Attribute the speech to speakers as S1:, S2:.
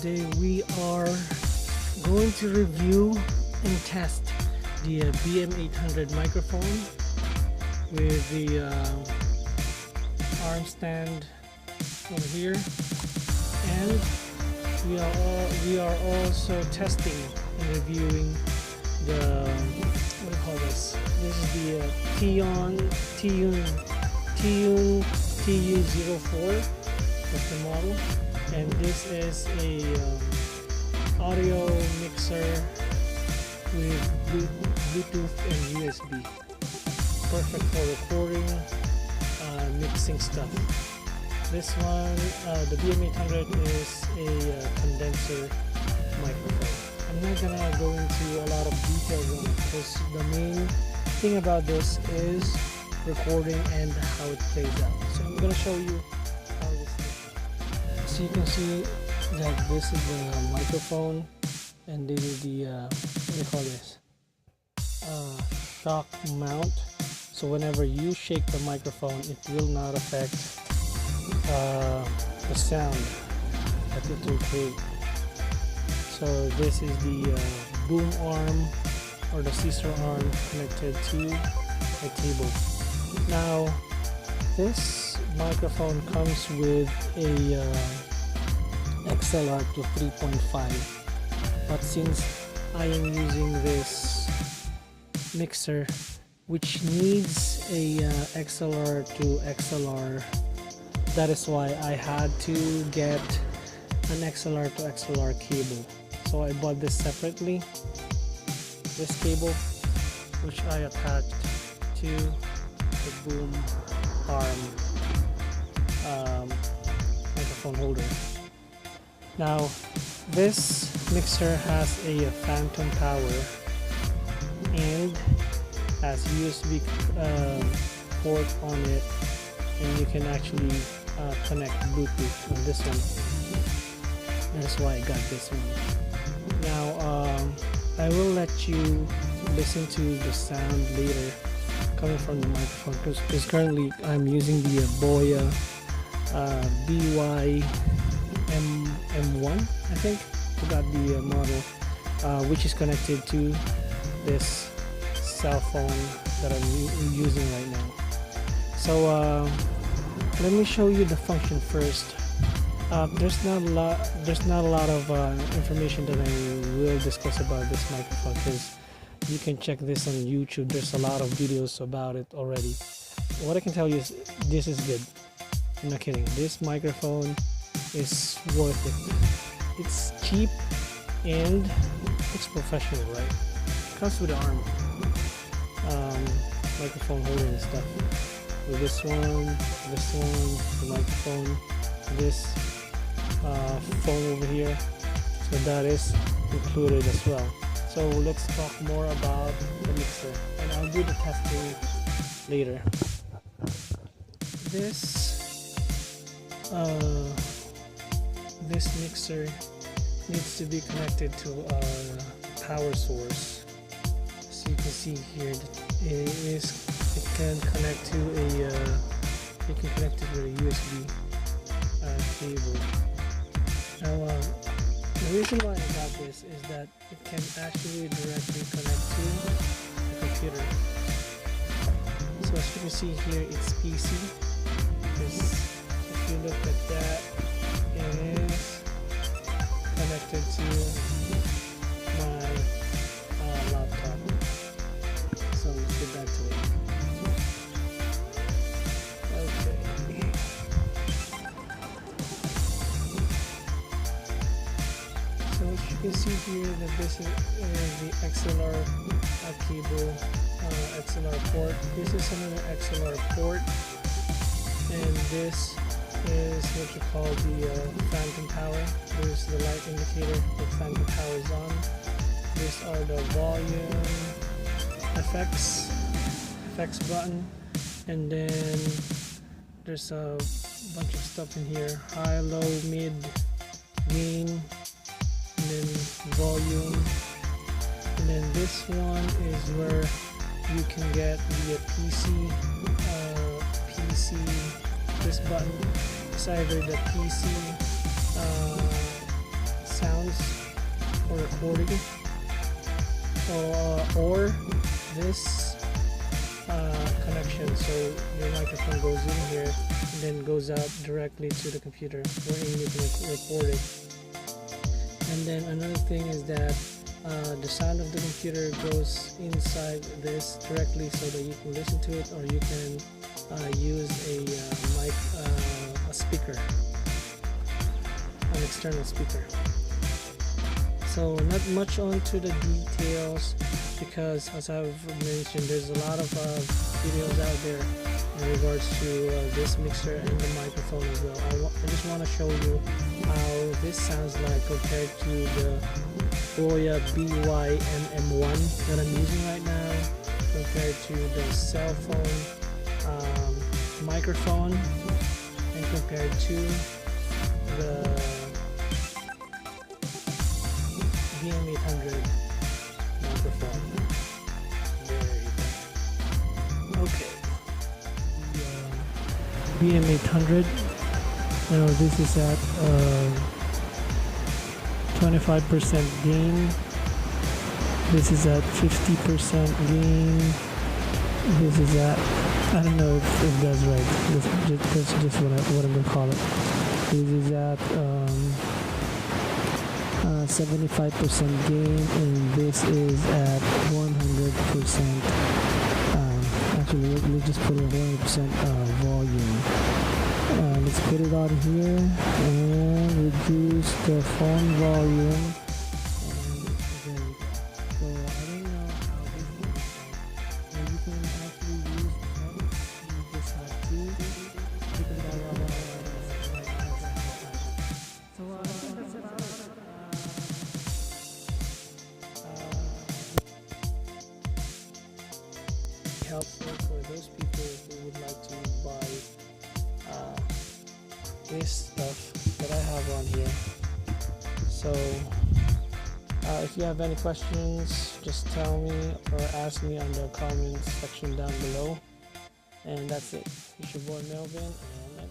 S1: Today we are going to review and test the BM800 microphone with the arm stand over here, and we are also testing and reviewing the what do you call this? This is the Teyun TU04. That's the model, and this is a audio mixer with Bluetooth and USB. Perfect for recording, mixing stuff. This one, the BM800, is a condenser microphone. I'm not gonna go into a lot of details on it because the main thing about this is recording and how it plays out. So I'm gonna show you how this is. So you can see that this is the microphone, and this is the what do you call this? Shock mount. So whenever you shake the microphone, it will not affect the sound that it will create. So this is the boom arm or the scissor arm connected to a table. Now this microphone comes with a XLR to 3.5, but since I am using this mixer which needs a XLR to XLR, that is why I had to get an XLR to XLR cable. So I bought this separately, this cable, which I attached to the boom arm microphone holder. Now this mixer has a phantom power and has USB port on it, and you can actually connect Bluetooth on this one. That's why I got this one. Now I will let you listen to the sound later coming from the microphone, because currently I'm using the Boya BY M1, I think. Forgot the model, which is connected to this cell phone that I'm using right now. So let me show you the function first. There's not a lot of information that I will discuss about this microphone, because you can check this on YouTube. There's a lot of videos about it already. What I can tell you is this is good. I'm not kidding. This microphone is worth it. It's cheap and it's professional, right? Comes with the arm, microphone holder and stuff. With this one, the microphone, this phone over here. So that is included as well. So let's talk more about the mixer, and I'll do the testing later. This mixer needs to be connected to a power source. So you can see here that it can connect to a USB cable. Now the reason why I got this is that it can actually directly connect to the computer. So as you can see here, it's PC. If you look at that, it is connected to my laptop. So let's get back to it. Okay. So as you can see here, that this is the XLR cable, XLR port. This is another XLR port, and this is what you call the phantom power. There's the light indicator, the phantom power is on. These are the volume effects button, and then there's a bunch of stuff in here: high, low, mid, gain, and then volume. And then this one is where you can get the PC. This button is either the PC microphones for recording, or this connection, so your microphone goes in here and then goes out directly to the computer wherein you can record it. And then another thing is that the sound of the computer goes inside this directly so that you can listen to it, or you can use a speaker, an external speaker. So not much onto the details, because as I've mentioned, there's a lot of videos out there in regards to this mixer and the microphone as well. I just want to show you how this sounds like compared to the Boya BY-MM1 that I'm using right now, compared to the cell phone microphone, and compared to the BM800 microphone. There you go. Okay. BM800. Now this is at 25% gain. This is at 50% gain. This is at, I don't know if that's right. That's just what I'm gonna call it. This is at 75% gain, and this is at 100%. Actually, let's just put it 100% volume. Let's put it on here and reduce the phone volume. And so I don't know how this works. You can actually use the phone. You just have to pick it up. So that's about it. Helpful for those people who would like to buy this stuff that I have on here. So if you have any questions, just tell me or ask me on the comments section down below. And that's it. It's your boy Melvin, and I'm